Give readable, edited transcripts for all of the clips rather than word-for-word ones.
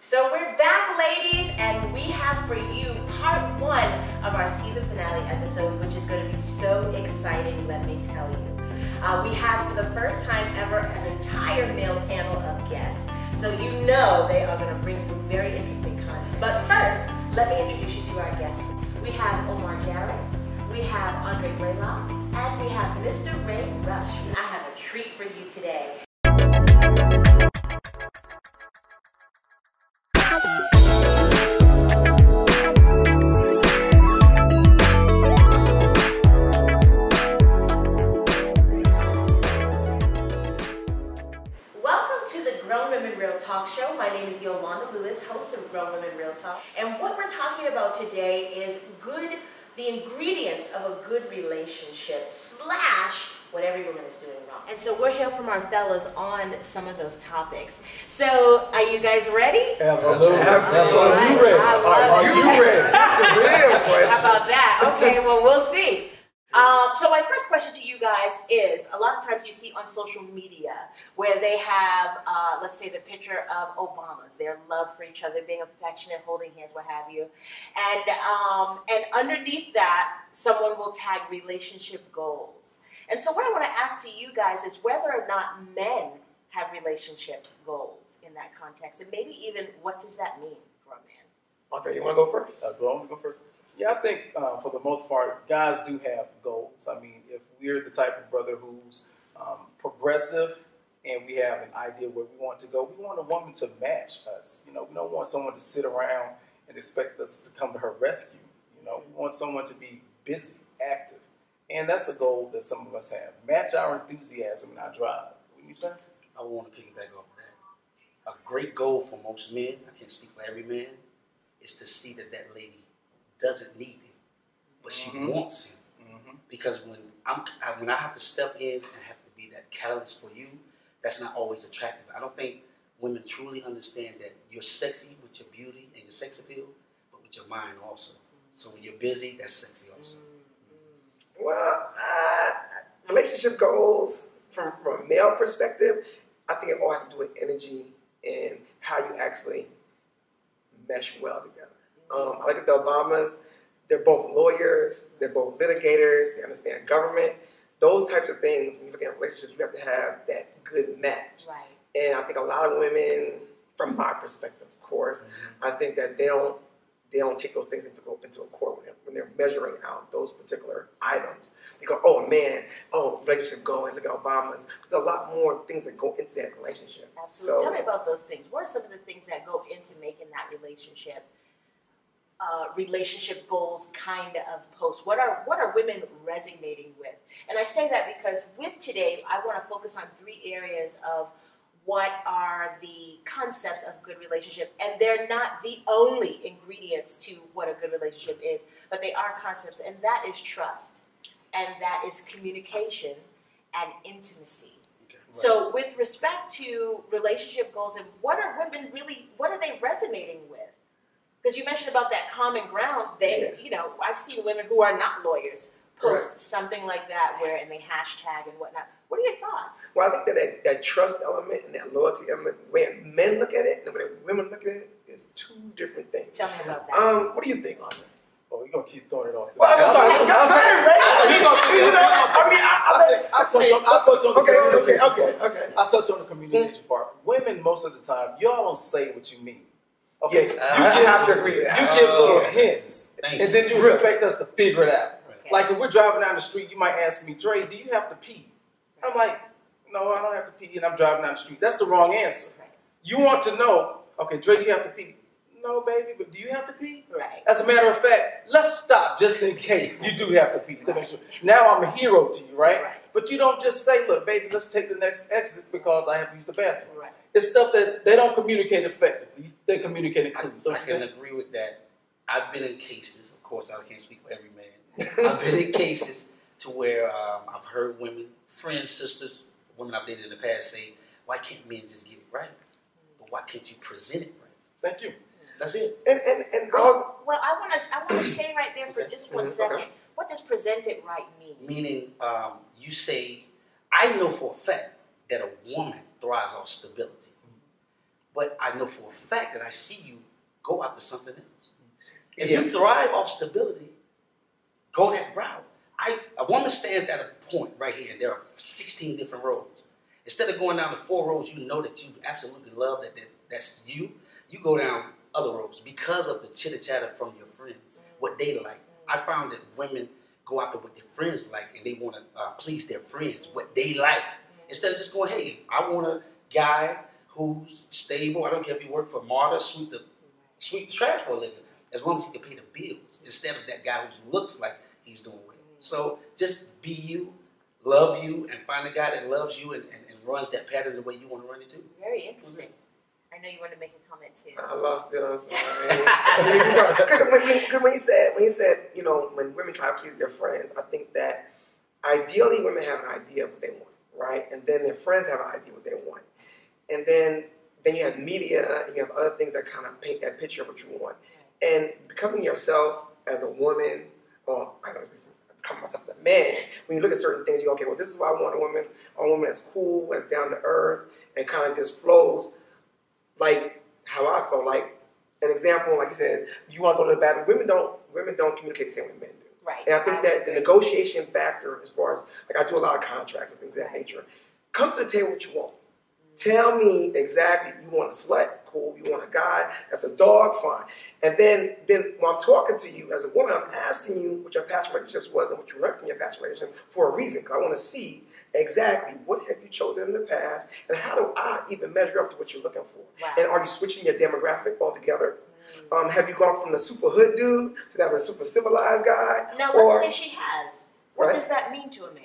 So we're back, ladies, and we have for you part 1 of our season finale episode, which is going to be so exciting, let me tell you. We have, for the first time ever, an entire male panel of guests. So you know they are going to bring some very interesting content. But first, let me introduce you to our guests. We have Omar Jarrett, we have Blaylock, and we have Mr. Ray Rush. I have a treat for you today. Talk show. My name is Yolanda, host of Grown Women Real Talk. And what we're talking about today is the ingredients of a good relationship / what every woman is doing wrong. And so we'll hear from our fellas on some of those topics. So are you guys ready? Absolutely. Absolutely. Are you ready? That's the real question. How about that? Okay, well, we'll see. So my first question to you guys is, a lot of times you see on social media where they have, let's say, the picture of Obamas, their love for each other, being affectionate, holding hands, what have you. And underneath that, someone will tag relationship goals. And so what I want to ask to you guys is whether or not men have relationship goals in that context. And maybe even, what does that mean for a man? Andre, you want to go first? I'm going to go first. Yeah, I think for the most part, guys do have goals. I mean, if we're the type of brother who's progressive and we have an idea where we want to go, we want a woman to match us. You know, we don't want someone to sit around and expect us to come to her rescue. You know, we want someone to be busy, active. And that's a goal that some of us have. Match our enthusiasm and our drive. What do you say? I want to piggyback off of that. A great goal for most men, I can't speak for every man, is to see that that lady doesn't need him, but she wants him. Because when I have to step in and have to be that catalyst for you, that's not always attractive. I don't think women truly understand that you're sexy with your beauty and your sex appeal, but with your mind also. So when you're busy, that's sexy also. Well, relationship goals from a male perspective, I think it all has to do with energy and how you actually mesh well together. I look at the Obamas, they're both lawyers, they're both litigators, they understand government. Those types of things, when you look at relationships, you have to have that good match. Right. And I think a lot of women, from my perspective, of course, I think that they don't take those things into a court when they're measuring out those particular items. They go, oh man, relationship goal, and look at Obama's. There's a lot more things that go into that relationship. Absolutely. Tell me about those things. What are some of the things that go into making that relationship goals kind of post? What are women resonating with? And I say that because with today, I want to focus on 3 areas of what are the concepts of good relationship. And they're not the only ingredients to what a good relationship is, but they are concepts. And that is trust. And that is communication and intimacy. Okay, right. So with respect to relationship goals, and what are they resonating with? Because you mentioned about that common ground. You know, I've seen women who are not lawyers post something like that and they hashtag and whatnot. What are your thoughts? Well, I think that trust element and that loyalty element, when men look at it and when women look at it, is 2 different things. Tell me about that. What do you think on that? Oh, we're going to keep throwing it off. Well, I'm sorry. I'll touch on the communication part. Women, most of the time, y'all don't say what you mean. Okay, you have to agree with that. You give little hints, and then you expect us to figure it out. Okay. Like if we're driving down the street, you might ask me, Dre, do you have to pee? I'm like, no, I don't have to pee, and I'm driving down the street. That's the wrong answer. Right. You want to know, okay, Dre, do you have to pee? No, baby, but do you have to pee? Right. As a matter of fact, let's stop just in case you do have to pee. Now I'm a hero to you, right? But you don't just say, look, baby, let's take the next exit because I have to use the bathroom. Right. It's stuff that they don't communicate effectively. They communicate in clues. I can agree with that. I've been in cases, of course I can't speak for every man. I've been in cases to where I've heard women, friends, sisters, women I've dated in the past say, why can't men just get it right? But why can't you present it right? Thank you. That's it. Well, I want to stay right there for just 1 second. Okay. What does present it right mean? Meaning, you say, I know for a fact that a woman thrives on stability. but I know for a fact that I see you go after something else. If you thrive off stability, go that route. A woman stands at a point right here, and there are 16 different roads. Instead of going down the 4 roads, you know that you absolutely love that's you. You go down other roads because of the chitter chatter from your friends, what they like. I found that women go after what their friends like, and they want to please their friends, what they like. Instead of just going, hey, I want a guy who's stable. I don't care if he work for Marta, sweep the trash for a living, as long as he can pay the bills, instead of that guy who looks like he's doing well. So just be you, love you, and find a guy that loves you and runs that pattern the way you want to run it too. Very interesting. I know you want to make a comment too. I lost it. I'm sorry. when he said, you know, when women try to please their friends, I think that ideally women have an idea of what they want, right? And then their friends have an idea of what they want. And then you have media and you have other things that kind of paint that picture of what you want. And becoming yourself as a woman, or I don't know, becoming myself as a man, when you look at certain things, you go, okay, well, this is why I want a woman that's cool, that's down to earth, and kind of just flows like how I feel. Like an example, like you said, you want to go to the bathroom. Women don't communicate the same way men do. Right. And I think that the negotiation factor, as far as like I do a lot of contracts and things of that nature, come to the table what you want. Tell me exactly, you want a slut, cool. You want a guy that's a dog, fine. And then when I'm talking to you as a woman, I'm asking you what your past relationships was and what you learned from your past relationships for a reason. Because I want to see exactly what have you chosen in the past and how do I even measure up to what you're looking for. Wow. And are you switching your demographic altogether? Have you gone from the super hood dude to that super civilized guy? Now let's say she has. What does that mean to a man?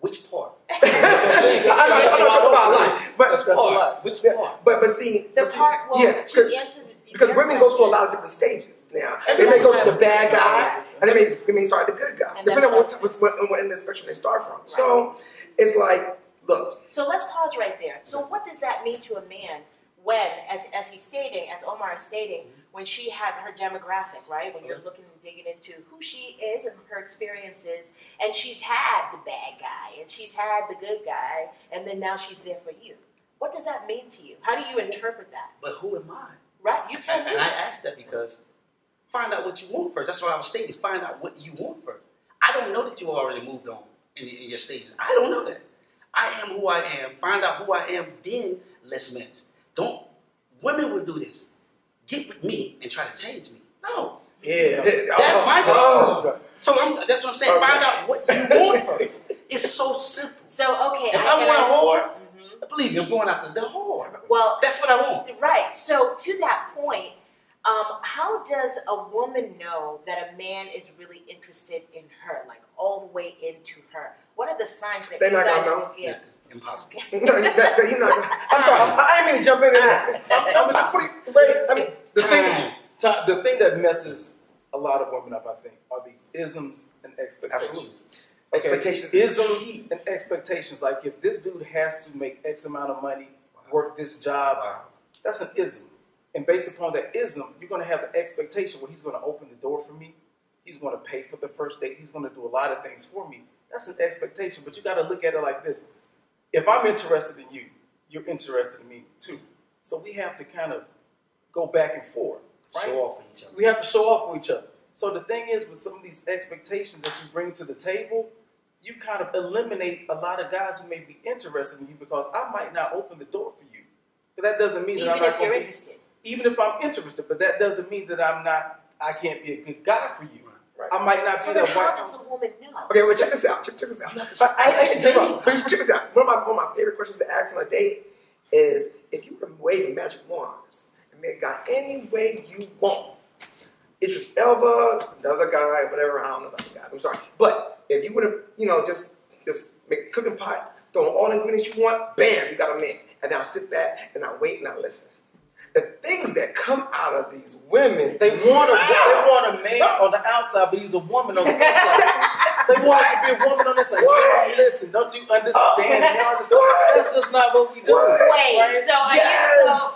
Which part? I'm not talking about life, but That's a lot. Which part? But see, The part, well, yeah, to answer because your women go through a question, lot of different stages now. And They may go that's through the what bad I'm guy, saying. and they may start the good guy, And depending on that's what end of the spectrum they start from. So it's like, look. So let's pause right there. So what does that mean to a man when, as he's stating, as Omar is stating, when she has her demographic, right? When you're looking and digging into who she is and her experiences, and she's had the bad guy, and she's had the good guy, and then now she's there for you. What does that mean to you? How do you interpret that? But who am I? Right? You tell me. And I asked that because find out what you want first. That's what I was stating. Find out what you want first. I don't know that you already moved on in your stages. I don't know that. I am who I am. Find out who I am, then let's match. Women would do this. Get with me and try to change me. No. Yeah. That's my goal. Oh. So that's what I'm saying. Okay. Find out what you want first. It's so simple. So, okay. If I want a whore, believe me, I'm going after the whore. Well, That's what I want. right. So to that point, how does a woman know that a man is really interested in her, like all the way into her? What are the signs that They're you not guys gonna will know. get? Impossible. No, you're not. I'm sorry. I didn't mean to jump in there. The thing that messes a lot of women up, I think, are these isms and expectations. Okay, Expectations. isms and expectations. Like if this dude has to make X amount of money, work this job, that's an ism. And based upon that ism, you're going to have the expectation where he's going to open the door for me. He's going to pay for the first date. He's going to do a lot of things for me. That's an expectation. But you got to look at it like this. If I'm interested in you, you're interested in me too. So we have to kind of go back and forth. Right? Show off for each other. We have to show off for each other. So the thing is, with some of these expectations that you bring to the table, you kind of eliminate a lot of guys who may be interested in you because I might not open the door for you. But that doesn't mean that I'm not going to be interested. Even if I'm interested, but that doesn't mean that I can't be a good guy for you. Right. I might not So be then that how white. does the woman know? Okay, well, check this out. Check this out. Check this out. One of my favorite questions to ask on a date is, if you were waving magic wand and make a guy any way you want, Idris Elba, another guy, whatever, I don't know about the guy. I'm sorry, but if you would have, just make a cooking pot, throw all the ingredients you want, bam, you got a man. And then I sit back and I wait and I listen. The things that come out of these women, They want a man on the outside, but he's a woman on the inside. They want us to be a woman on the inside. What? Hey, listen, don't you understand? That's just not what we do. Wait, Right?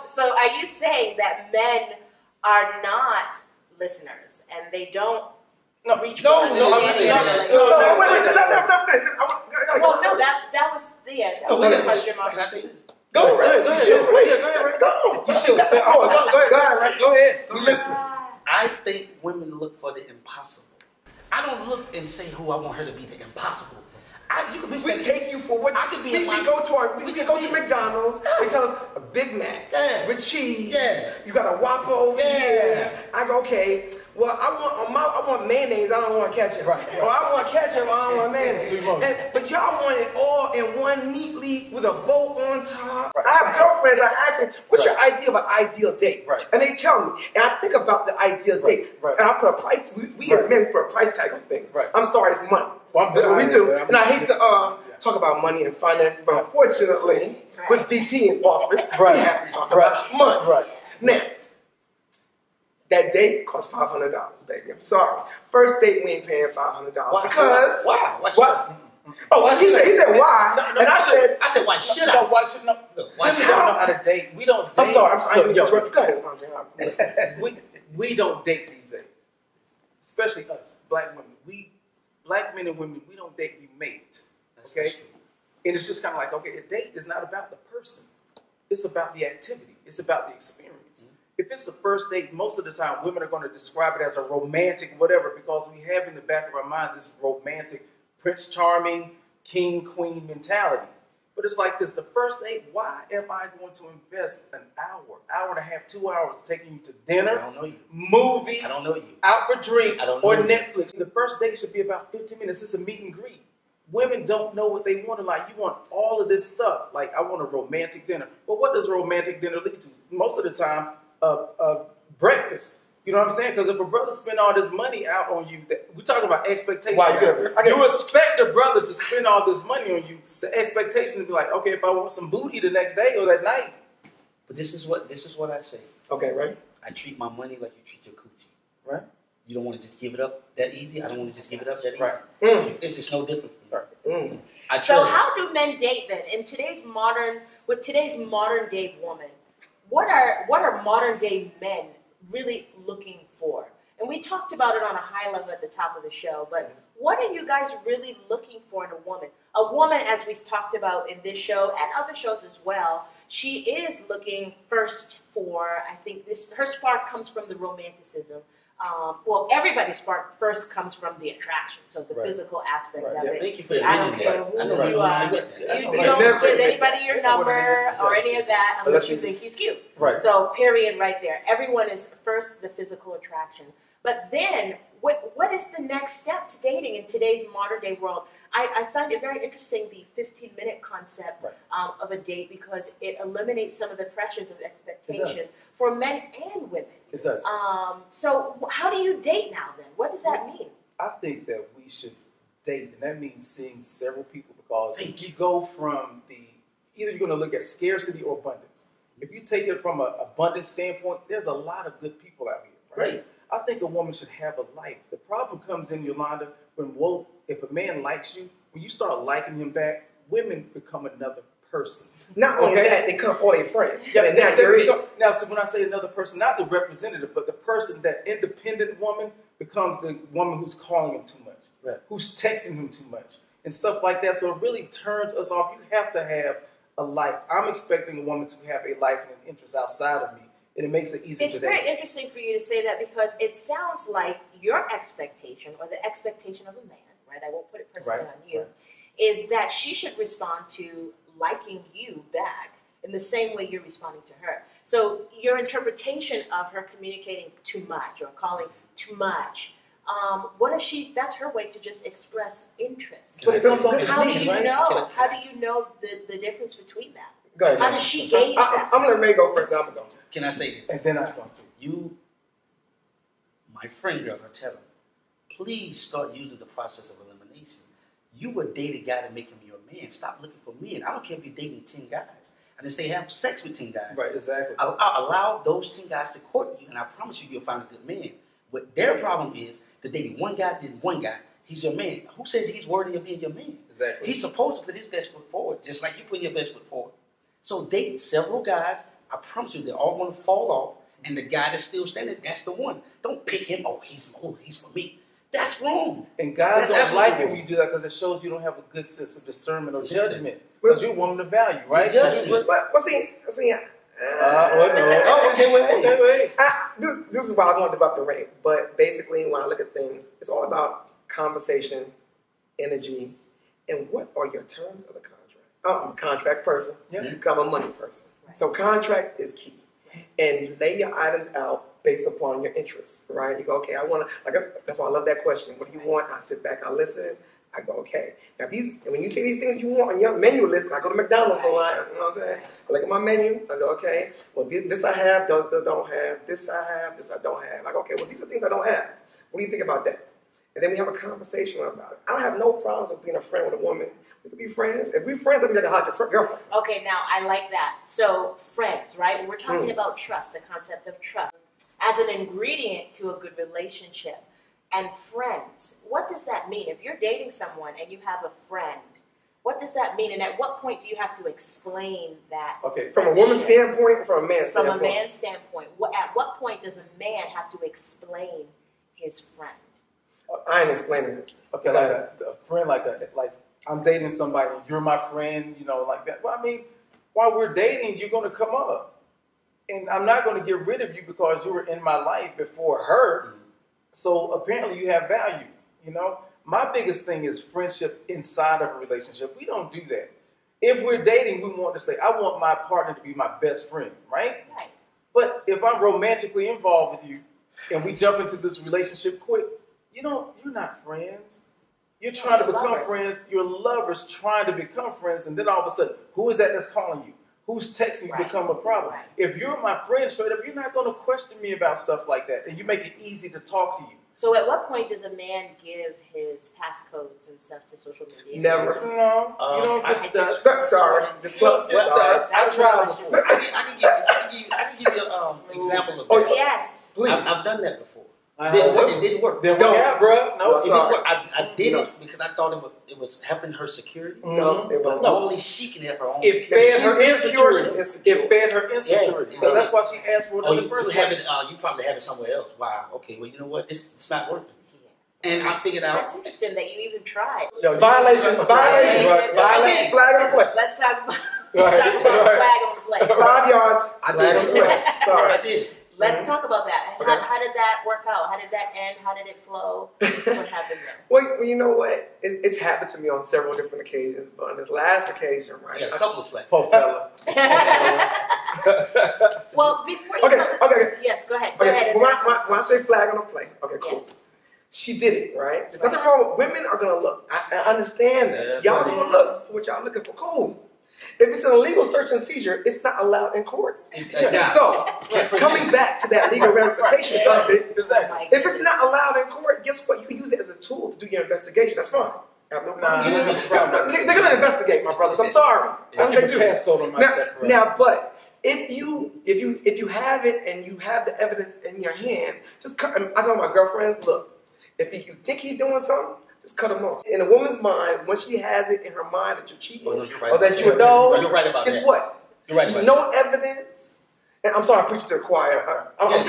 so are you saying that men are not listeners and they don't reach for I'm saying understanding? that. Well, no, that was the end. That was the question. Can I take this? Go ahead. Go ahead. Shoot, please. Yeah, go ahead, Ray. Go. You shoot. Go ahead, Ray. Go ahead. You listen. I think women look for the impossible. I don't look and say who I want her to be the impossible. You can be We take you for what I could be we in my- go to our we we just go be- to McDonald's. They tell us a Big Mac with cheese. Yeah. You got a Whopper over here. I go, okay. Well, I want mayonnaise. I don't want ketchup. Right. Or I want ketchup. I don't want mayonnaise. Sweet motion. But y'all want it all in one neatly with a bow on top. Right. I have girlfriends. I ask them, "What's your idea of an ideal date?" Right. And they tell me, and I think about the ideal date. Right. And I put a price. We as men put a price tag on things. Right. I'm sorry, it's money. Well, I'm That's what we sorry, do. man. And I hate to talk about money and finance, but unfortunately, with DT in office, we have to talk about money. Right. Now, that date costs $500, baby. I'm sorry. First date, we ain't paying $500 because why? what? Oh, he said why? No, and I said, why should I? No, why should no? Why We should don't I? know how to date. We don't date. I'm sorry. I didn't Yo, interrupt. Go ahead, Andre. we don't date these days, especially us, black women. Black men and women, we don't date, we mate. Okay? And it's just kind of like, okay, a date is not about the person. It's about the activity. It's about the experience. If it's the first date, most of the time, women are going to describe it as a romantic whatever because we have in the back of our mind this romantic Prince Charming, King, Queen mentality. But it's like this, the first date, why am I going to invest an hour and a half, 2 hours taking you to dinner, I don't know you. movie, I don't know you. out for drinks, I don't or know you. Netflix? The first date should be about 15 minutes. It's a meet and greet. Women don't know what they want. Like, you want all of this stuff. Like, I want a romantic dinner. But what does a romantic dinner lead to? Most of the time, breakfast. You know what I'm saying? Because if a brother spend all this money out on you, we're talking about expectation. Why, You expect the brothers to spend all this money on you. The expectation to be like, okay, if I want some booty the next day or that night. But this is what I say. Okay, right? I treat my money like you treat your coochie. Right. You don't want to just give it up that easy. I don't want to just give it up that easy. Right. This is no different. Right. So how do men date then? In today's modern day woman, what are modern day men really looking for? And we talked about it on a high level at the top of the show, but what are you guys really looking for in a woman? A woman, as we've talked about in this show and other shows as well, she is looking first for, I think her spark comes from the romanticism. Well, everybody's spark first comes from the attraction, so the physical aspect of it. Thank you for I don't care who you are. You don't give anybody your number or any of that unless you think he's cute. Right. So, period, right there. Everyone is first the physical attraction. But then, what is the next step to dating in today's modern day world? I find it very interesting, the 15-minute concept of a date, because it eliminates some of the pressures of expectation for men and women. It does. So how do you date now then? What does that mean? I think that we should date, and that means seeing several people, because if you go from either you're going to look at scarcity or abundance. If you take it from an abundance standpoint, there's a lot of good people out here. Right? I think a woman should have a life. The problem comes in, Yolanda, if a man likes you, when you start liking him back, women become another person. Not only that, they come all their friends. Yeah, and now, so when I say another person, not the representative, but the person, that independent woman becomes the woman who's calling him too much, who's texting him too much, and stuff like that. So it really turns us off. You have to have a life. I'm expecting a woman to have a life and an interest outside of me, and it makes it easier. It's very interesting for you to say that, because it sounds like your expectation, or the expectation of a man, right? I won't put it personally on you, is that she should respond to liking you back in the same way you're responding to her. So your interpretation of her communicating too much or calling too much, what if that's her way to just express interest? But it comes off as How do mean, you right? know? How do you know the difference between that? Go ahead, How does she gauge that? I'm going to Ray go first. I'm going to go. Can I say this? And then I go. You, my friend girls, I tell them, please start using the process of elimination. You would date a guy to make him your man. Stop looking for men. I don't care if you're dating 10 guys. I didn't say have sex with 10 guys. Right, exactly. Allow those 10 guys to court you, and I promise you, you'll find a good man. But their problem is that dating one guy, then one guy. He's your man. Who says he's worthy of being your man? Exactly. He's supposed to put his best foot forward, just like you put your best foot forward. So date several guys. I promise you, they're all going to fall off. And the guy that's still standing, that's the one. Don't pick him. Oh, he's for me. That's wrong. And guys That's don't like it wrong. when you do that, because it shows you don't have a good sense of discernment or judgment. Because you're a woman of value, right? Well, see. Okay, wait. This is why I wanted about the rape. But basically, when I look at things, it's all about conversation, energy, and what are your terms of the contract? I'm a contract person. Yeah. I'm a money person. Right. So contract is key. And you lay your items out based upon your interests, right? You go, okay, I want to, that's why I love that question. What do you want? I sit back, I listen. I go, okay. Now when you see these things you want on your menu list, I go to McDonald's a lot, you know what I'm saying? I look at my menu, I go, okay, well, this I have, don't have, this I have, this I don't have. I go, okay, well, these are things I don't have. What do you think about that? And then we have a conversation about it. I don't have no problems with being a friend with a woman. We can be friends. If we're friends, then we got to hide your girlfriend. Okay, now I like that. So friends, right? We're talking about trust, the concept of trust, as an ingredient to a good relationship. And friends, what does that mean? If you're dating someone and you have a friend, what does that mean? And at what point do you have to explain that? Okay, from a woman's standpoint or from a man's standpoint? From a man's standpoint. At what point does a man have to explain his friend? I ain't explaining it. Okay, like a friend, like I'm dating somebody, you're my friend, you know, like that. Well, I mean, while we're dating, you're going to come up. And I'm not going to get rid of you because you were in my life before her. So apparently you have value, you know. My biggest thing is friendship inside of a relationship. We don't do that. If we're dating, we want to say, I want my partner to be my best friend, right? Right. But if I'm romantically involved with you and we jump into this relationship quick, you're not friends. You're trying to become friends. You're lovers trying to become friends. And then all of a sudden, who is that that's calling you? Who's texting you become a problem? Right. If you're my friend straight up, you're not going to question me about stuff like that. And you make it easy to talk to you. So at what point does a man give his passcodes and stuff to social media? Never. No, you don't get stuff. Sorry. I tried before. I can give you an example of that. Oh, yes. Please. I've done that before. It didn't work. Then what happened, bro? No, it didn't work. I did it because I thought it was helping her security. No, but only she can have her own. It fed her insecurity. It fed her insecurity. So that's why she asked for it in the first place. You probably have it somewhere else. Wow. Okay. Well, you know what? It's not working. And I figured out. That's interesting that you even tried. Violation. Flag on the play. Let's talk about flag on the play. 5 yards. I did on the play. Sorry. I did. Let's talk about that. Okay. How did that work out? How did that end? How did it flow? What happened there? Well, you know what? It's happened to me on several different occasions, but on this last occasion, right? I got a couple of flags. Well, before you Okay. Yes, go ahead. Okay. When I say flag on the play, okay, cool. Yes. She did it, right? There's nothing wrong. Women are gonna look. I understand that. Y'all gonna look for what y'all looking for. Cool. If it's an illegal search and seizure, it's not allowed in court. So, coming back to that legal ramifications of it, if it's not allowed in court, guess what? You can use it as a tool to do your investigation. That's fine. I have no problem. They're going to investigate, my brothers. I'm sorry. Now, but if you have it and you have the evidence in your hand, just cut. I tell my girlfriends, look, if you think he's doing something, just cut them off. In a woman's mind, when she has it in her mind that you're cheating or that you're a dog, guess what? You're right about no evidence. And I'm sorry, I'm preaching to the choir. This is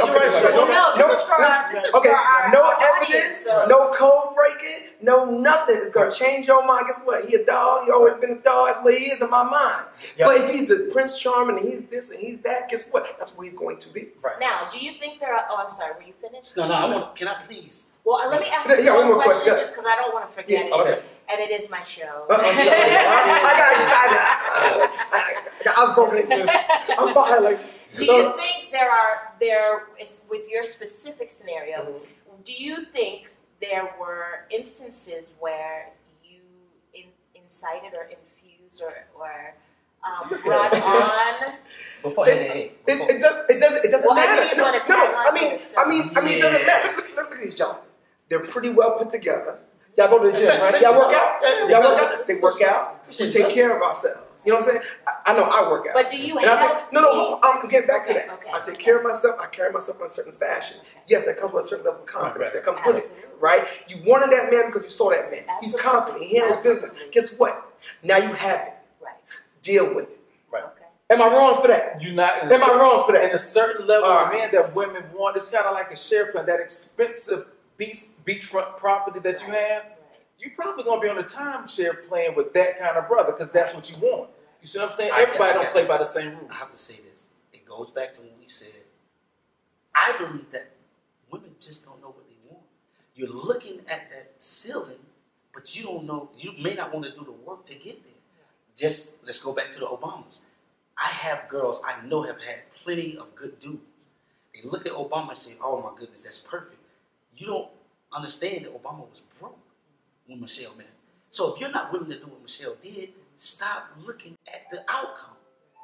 for our no audience, evidence, no code breaking, no nothing. It's going to change your mind. Guess what? He a dog. He always been a dog. That's what he is in my mind. Yep. But if he's a Prince Charming and he's this and he's that, guess what? That's what he's going to be. Right. Now, do you think there are... Oh, I'm sorry. Were you finished? No. Can I please... Well, let me ask you one more question just because I don't want to forget it. Okay. And it is my show. I got excited. I was broken into. I'm fine. Do you think there is, with your specific scenario, do you think there were instances where you incited or infused or brought on? Before it doesn't matter. It doesn't matter. Look at these gentlemen. They're pretty well put together. Y'all go to the gym, right? Y'all work out? They work out. We take care of ourselves. You know what I'm saying? I know I work out. But do you help? I'm getting back to that. Okay. I take care of myself. I carry myself in a certain fashion. Yes, that comes with a certain level of confidence. That comes with it, right? You wanted that man because you saw that man. He's confident. He handles business. Guess what? Now you have it. Right. Deal with it. Right. Okay. Am I wrong for that? You're not. Am I wrong for that? In a certain level of man that women want, it's kind of like a share plan, that expensive beachfront property that you have. you're probably going to be on a timeshare playing with that kind of brother because that's what you want. You see what I'm saying? I Everybody don't play by the same rules. I have to say this. It goes back to what we said. I believe that women just don't know what they want. You're looking at that ceiling, but you don't know. You may not want to do the work to get there. Just let's go back to the Obamas. I have girls I know have had plenty of good dudes. They look at Obama and say, "Oh my goodness, that's perfect." You don't understand that Obama was broke when Michelle met him. So if you're not willing to do what Michelle did, stop looking at the outcome.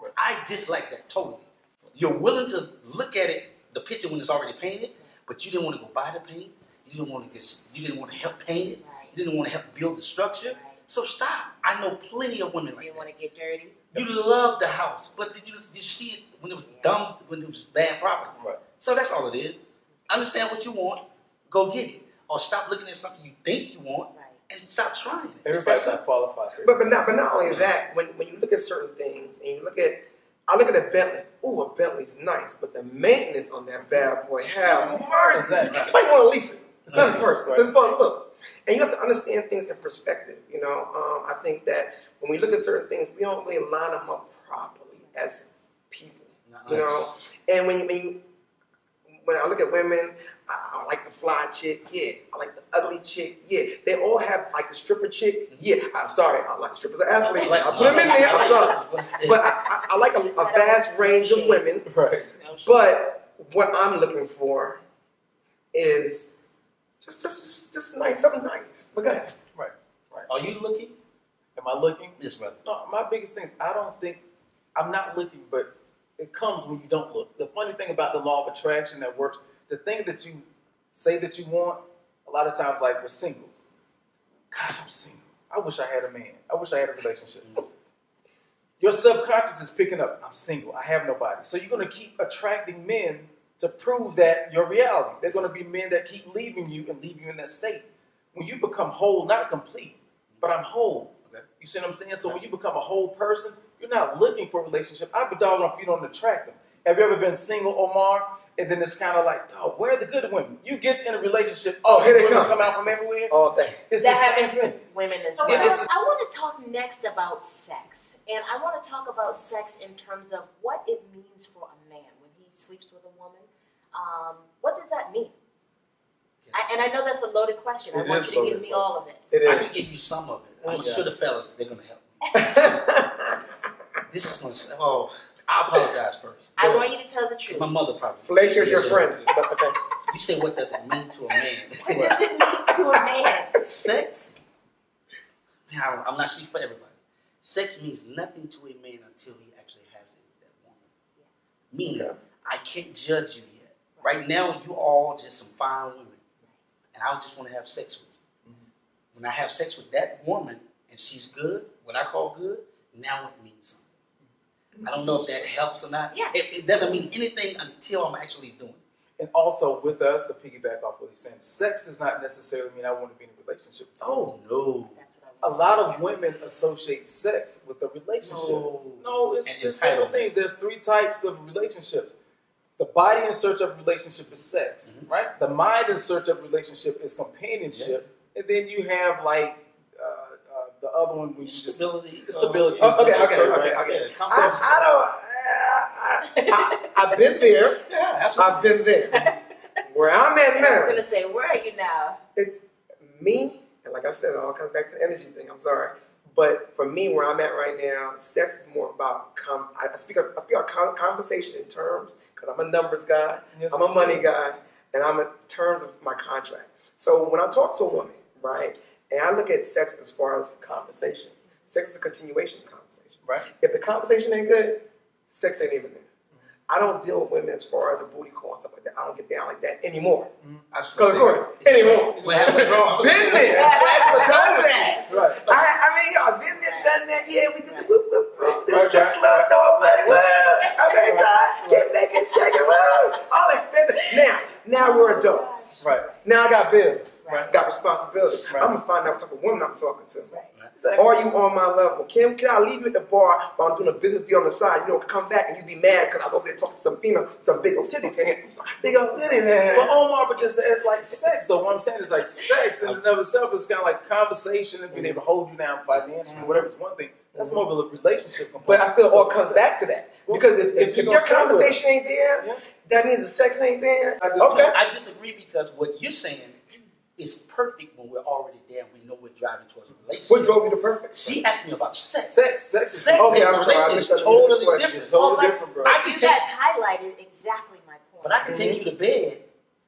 Right. I dislike that totally. You're willing to look at it, the picture when it's already painted, but you didn't want to go buy the paint. You didn't want to help paint it. You didn't want to help build the structure. So stop. I know plenty of women like You that. want to get dirty? You love the house, but did you see it when it was dumb, when it was bad property? Right. So that's all it is. Understand what you want, go get it. Or stop looking at something you think you want and stop trying it. Everybody's not qualified for it. But not only that, when you look at certain things and you look at, I look at a Bentley. Ooh, a Bentley's nice, but the maintenance on that bad boy, have mercy. You might want to lease it. It's something personal. It's fun to look. And you have to understand things in perspective. You know, I think that when we look at certain things, we don't really line them up properly as people. You know, and when I look at women, I like the fly chick, yeah. I like the ugly chick, yeah. They all have like the stripper chick, yeah. I'm sorry, I like strippers are athletes. I put them in there. I'm sorry, but I like a vast range of women. Right. But what I'm looking for is just nice, something nice. But go ahead. Right. Are you looking? Am I looking? Yes, brother. No, my biggest thing is I'm not looking, but it comes when you don't look. The funny thing about the law of attraction that works, the thing that you say that you want, a lot of times, like with singles, gosh, I'm single. I wish I had a man. I wish I had a relationship. Your subconscious is picking up, I'm single. I have nobody. So you're going to keep attracting men to prove that your reality. They're going to be men that keep leaving you and leave you in that state. When you become whole, not complete, but I'm whole. Okay. You see what I'm saying? So when you become a whole person, you're not looking for a relationship. I'd be dogging if you don't attract them. Have you ever been single, Omar? And then it's kind of like, oh, where are the good women? You get in a relationship, Oh, here they women come out from everywhere. all day. It's That the same happens thing. to women as Yeah, well. it's I want to talk next about sex. And I want to talk about sex in terms of what it means for a man when he sleeps with a woman. What does that mean? And I know that's a loaded question. I want you to give me all of it. It I is. can give you some of it. I'm sure the fellas, they're going to help me. This is going to say, I apologize first. I want you to tell the truth. My mother probably. Felicia's your friend. But, okay. You say, what does it mean to a man? What does it mean to a man? Sex? Man, I'm not speaking for everybody. Sex means nothing to a man until he actually has it with that woman. Meaning, I can't judge you yet. Right now, you all just some fine women. And I just want to have sex with you. When I have sex with that woman, and she's good, what I call good, now it means something. I don't know if that helps or not. Yes. It doesn't mean anything until I'm actually doing it. And also with us, to piggyback off what he's saying, sex does not necessarily mean I want to be in a relationship. Oh, no. A lot of women associate sex with a relationship. No, it's simple things. There's 3 types of relationships. The body in search of relationship is sex, right? The mind in search of relationship is companionship. And then you have like the other one, which is Stability. stability. Okay. I've been there. Yeah, absolutely. I've been there. Where I'm at I was now, going to say, where are you now? it's me, and like I said, it all comes back to the energy thing. I'm sorry, but for me, where I'm at right now, sex is more about. I speak our conversation in terms because I'm a numbers guy, I'm a money guy, and I'm in terms of my contract. So when I talk to a woman, right, and I look at sex as far as conversation, sex is a continuation of conversation. Right. If the conversation ain't good, sex ain't even there. I don't deal with women as far as the booty call and stuff like that. I don't get down like that anymore. Because of course, anymore. What happened wrong? Been there. That's what's done that. Right. I mean, y'all been there, done that. Yeah, we did the whoop, whoop, whoop. The strip club, throw a money, whoop. Okay, God, get naked, shake it, whoop. All that. Now we're adults. Right. Now I got bills. Right. Got responsibility. Right. I'm gonna find out what type of woman I'm talking to. Right. Exactly. Are you on my level? Can I leave you at the bar while I'm doing a business deal on the side? You don't come back and you be mad because I was over there talking to some female, some big old titties. Big old titties. But Omar, but it's like sex though. What I'm saying is like sex in and of itself is kind of like conversation and being able to hold you down financially, whatever. It's one thing. That's more of a relationship component. But I feel it all comes back to that. Because if your conversation ain't there, yeah, that means the sex ain't there. I disagree because what you're saying is perfect when we're already there and we know we're driving towards a relationship. What drove you to perfect? She asked me about sex. Sex Okay, and I'm sorry. I relationship is misunderstood totally the question. different. Totally different, bro. You guys highlighted exactly my point. But I can take you to bed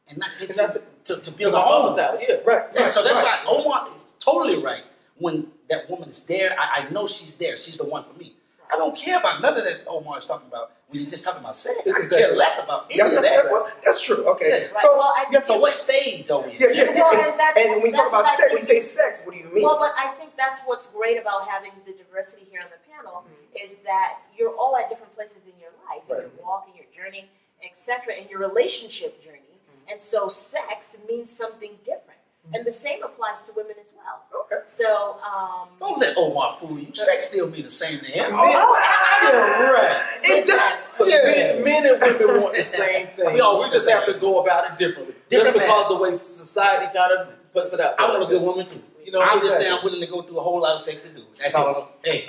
and not take you to To build the a home. homeless house, yeah. Yeah, so that's right. why Omar is totally right. When that woman is there, I know she's there. She's the one for me. I don't care about none of that Omar is talking about when he's just talking about sex. I care less about any of that. Well, that's true. Okay. Yeah. Right. So, Well, So what stage are we in? And when you talk about sex, when you say sex, what do you mean? Well, but I think that's what's great about having the diversity here on the panel is that you're all at different places in your life, in your walk, in your journey, etc., in your relationship journey. And so sex means something different. And the same applies to women as well. Okay. So, Don't let Omar fool you. Sex still mean the same to him. Right. It does. Yeah. Men and women want the same thing. We all want We just the have same. to go about it differently. Different Just because paths. the way society kind of puts it out. I want a good woman too. You know, I'm just exactly. saying I'm willing to go through a whole lot of sex to do. That's all I'm. Hey.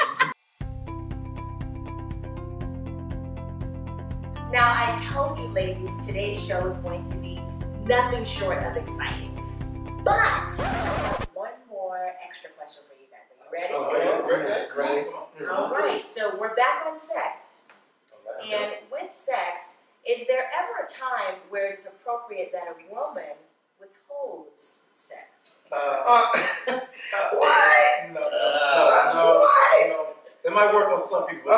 now I told you, ladies, today's show is going to be nothing short of exciting. But one more extra question for you guys. Are you ready? Ready. All right. So we're back on sex. And with sex, is there ever a time where it's appropriate that a woman withholds sex? What? No. It might work on some people.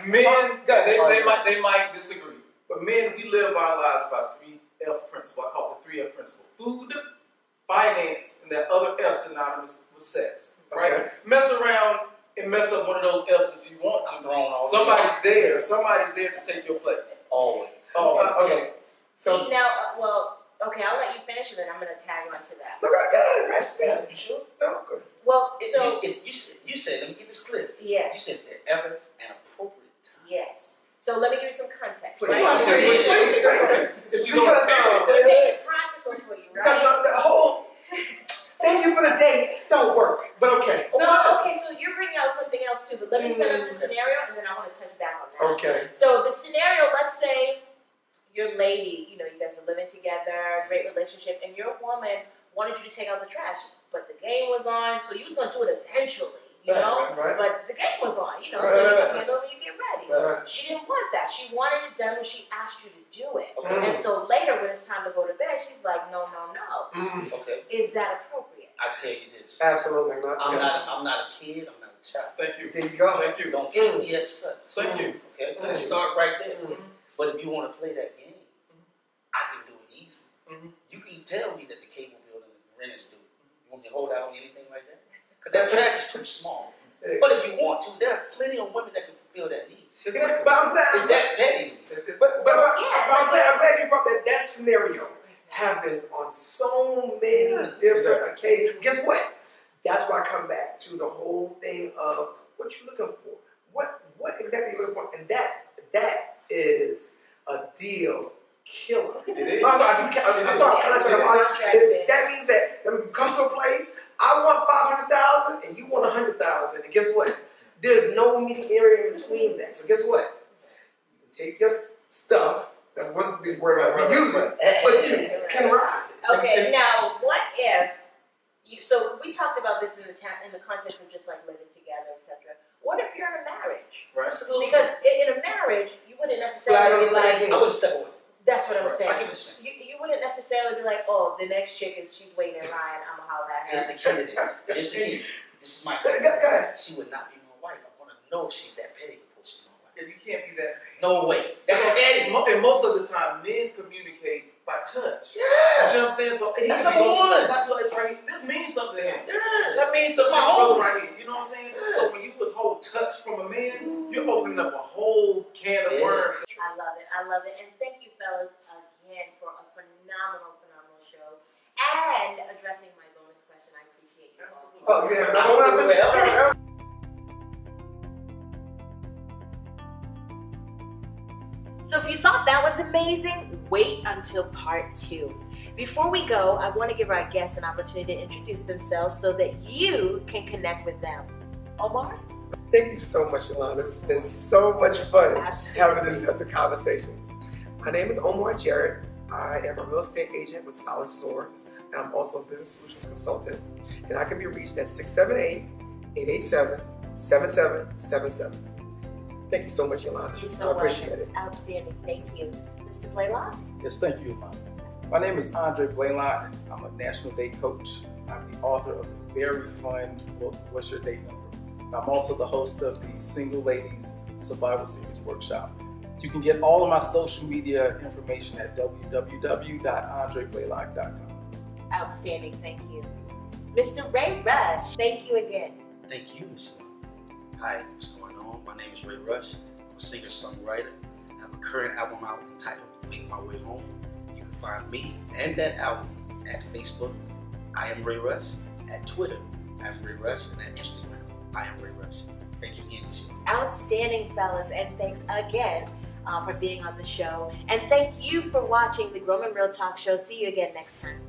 Men, they might disagree. But men, we live our lives by 3F principle. I call it the 3F principle. Food, finance, and that other F synonymous with sex. Right? Okay. Mess around and mess up one of those F's if you want to. Somebody's there to take your place. Always. Okay. So, See, now, okay, I'll let you finish and then I'm going to tag on to that. look, I got it. Right. You sure? No, good. Well, so, You said, let me get this clear. You yes, said there ever an appropriate time. yes. So let me give you some context, Please. right? If she's on a period. Let's make it practical for you, Because right? the whole thank you for the date don't work, but okay. Well, okay, so you're bringing out something else too, but let me set up the scenario and then I want to touch back on that. Okay. So the scenario, let's say your lady, you guys are living together, great relationship, and your woman wanted you to take out the trash, but the game was on, so you was going to do it eventually, you know? Right. But the game was on, so Right, you're right, going to handle it when you get ready. Right. She didn't want that. She wanted it done when she asked you to do it. Okay. And so later, when it's time to go to bed, she's like, no. Okay. Is that appropriate? I tell you this. Absolutely not. I'm not a kid. I'm not a child. Thank you. There you go. Thank you. Don't treat me as such. Thank you. Okay. Let's start right there. Mm-hmm. But if you want to play that game, I can do it easy. Mm-hmm. You can tell me that the cable bill and the rent is due. You want me to hold out on anything like that? Because that trash is too small. But if you want to, there's plenty of women that can fulfill that need. But I'm glad. It's that petty. But I'm glad you brought that. That scenario happens on so many different occasions. Guess what? That's why I come back to the whole thing of what you're looking for. What exactly you're looking for, and that is a deal killer. It is. I'm talking. That means that when it comes to a place, I want 500,000 and you want 100,000, and guess what? There's no meeting area in between that. So guess what? You can take your stuff. That wasn't the word I was using, but you can ride. Okay, now what if so we talked about this in the context of just like living together, etc. What if you're in a marriage? Right. Because in a marriage, you wouldn't necessarily be like, I wouldn't step away. that's what I'm saying. I give it a shot. You wouldn't necessarily be like, oh, the next chick she's waiting in line, I'm gonna holler at Here's her. the key to this. Here's the key. This is my Go ahead. She would not be my wife. I want to know if she's that petty before she's my wife. You can't be that. No way. That's petty. And most of the time, men communicate by touch. Yeah. You see what I'm saying? So That's number one. This means something to him. Yeah. That means something That's to my brother homie. right here. You know what I'm saying? So when you withhold touch from a man, you're opening up a whole can of worms. I love it. And thank you, fellas, again for a phenomenal and addressing my bonus question. I appreciate you. Absolutely. Oh, yeah. No, so if you thought that was amazing, wait until part 2. Before we go, I want to give our guests an opportunity to introduce themselves so that you can connect with them. Omar? Thank you so much, Yolanda. This has been so much fun having this type of conversations. My name is Omar Jarrett. I am a real estate agent with Solid Swords, and I'm also a business solutions consultant. And I can be reached at 678-887-7777. Thank you so much, Yolanda. You're so I appreciate welcome. it. Outstanding. Thank you. Mr. Blaylock? Yes, thank you, Yolanda. My name is Andre Blaylock. I'm a national date coach. I'm the author of the very fun book, What's Your Date Number? And I'm also the host of the Single Ladies Survival Series Workshop. You can get all of my social media information at www.andreblaylock.com. Outstanding. Thank you. Mr. Ray Rush, thank you again. Thank you, Ms. Hi, what's going on? My name is Ray Rush. I'm a singer-songwriter. I have a current album out entitled Make My Way Home. You can find me and that album at Facebook, I am Ray Rush, at Twitter, I am Ray Rush, and at Instagram, I am Ray Rush. Thank you again, Ms. Outstanding, fellas, and thanks again for being on the show. And thank you for watching the Grown Men Real Talk Show. See you again next time.